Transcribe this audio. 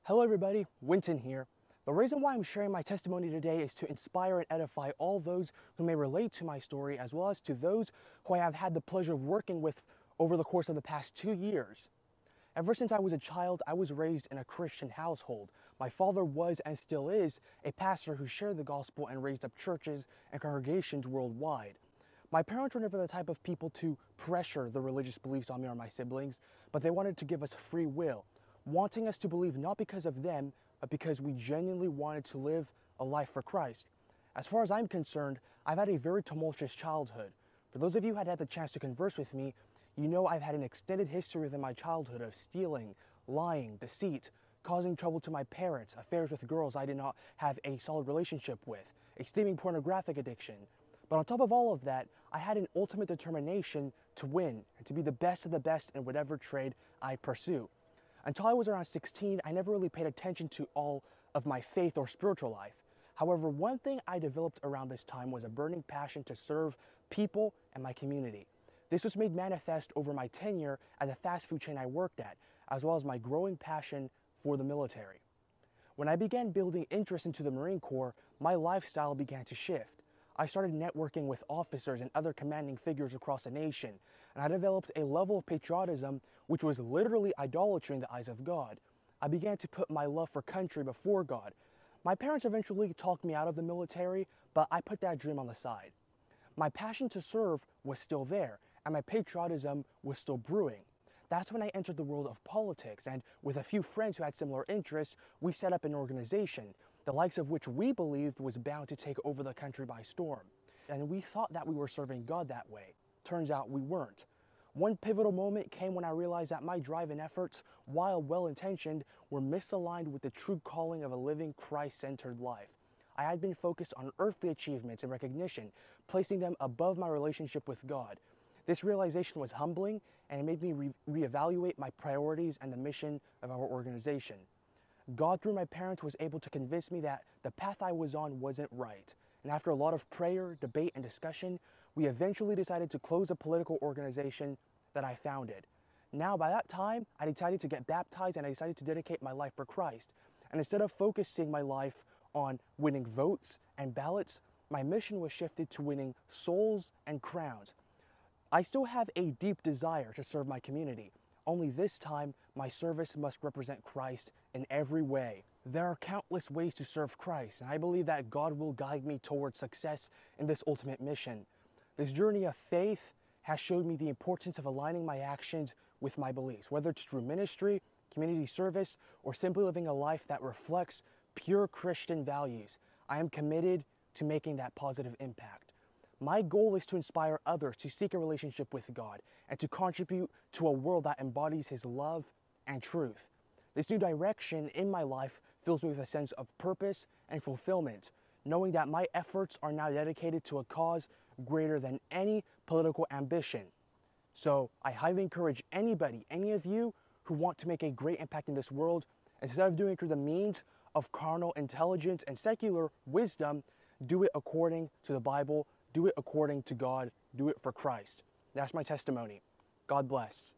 Hello everybody, Winton here. The reason why I'm sharing my testimony today is to inspire and edify all those who may relate to my story, as well as to those who I have had the pleasure of working with over the course of the past 2 years. Ever since I was a child, I was raised in a Christian household. My father was and still is a pastor who shared the gospel and raised up churches and congregations worldwide. My parents were never the type of people to pressure the religious beliefs on me or my siblings, but they wanted to give us free will, wanting us to believe not because of them, but because we genuinely wanted to live a life for Christ. As far as I'm concerned, I've had a very tumultuous childhood. For those of you who had the chance to converse with me, you know I've had an extended history within my childhood of stealing, lying, deceit, causing trouble to my parents, affairs with girls I did not have a solid relationship with, extreme pornographic addiction. But on top of all of that, I had an ultimate determination to win and to be the best of the best in whatever trade I pursue. Until I was around 16, I never really paid attention to all of my faith or spiritual life. However, one thing I developed around this time was a burning passion to serve people and my community. This was made manifest over my tenure at the fast food chain I worked at, as well as my growing passion for the military. When I began building interest into the Marine Corps, my lifestyle began to shift. I started networking with officers and other commanding figures across the nation, and I developed a level of patriotism which was literally idolatry in the eyes of God. I began to put my love for country before God. My parents eventually talked me out of the military, but I put that dream on the side. My passion to serve was still there, and my patriotism was still brewing. That's when I entered the world of politics, and with a few friends who had similar interests, we set up an organization, the likes of which we believed was bound to take over the country by storm. And we thought that we were serving God that way. Turns out we weren't. One pivotal moment came when I realized that my drive and efforts, while well-intentioned, were misaligned with the true calling of a living Christ-centered life. I had been focused on earthly achievements and recognition, placing them above my relationship with God. This realization was humbling, and it made me reevaluate my priorities and the mission of our organization. God, through my parents, was able to convince me that the path I was on wasn't right. And after a lot of prayer, debate, and discussion, we eventually decided to close a political organization that I founded. Now, by that time, I decided to get baptized and I decided to dedicate my life for Christ. And instead of focusing my life on winning votes and ballots, my mission was shifted to winning souls and crowns. I still have a deep desire to serve my community. Only this time, my service must represent Christ in every way. There are countless ways to serve Christ, and I believe that God will guide me towards success in this ultimate mission. This journey of faith has showed me the importance of aligning my actions with my beliefs, whether it's through ministry, community service, or simply living a life that reflects pure Christian values. I am committed to making that positive impact. My goal is to inspire others to seek a relationship with God and to contribute to a world that embodies His love and truth. This new direction in my life fills me with a sense of purpose and fulfillment, knowing that my efforts are now dedicated to a cause greater than any political ambition. So I highly encourage anybody, any of you who want to make a great impact in this world, instead of doing it through the means of carnal intelligence and secular wisdom, do it according to the Bible, do it according to God, do it for Christ. That's my testimony. God bless.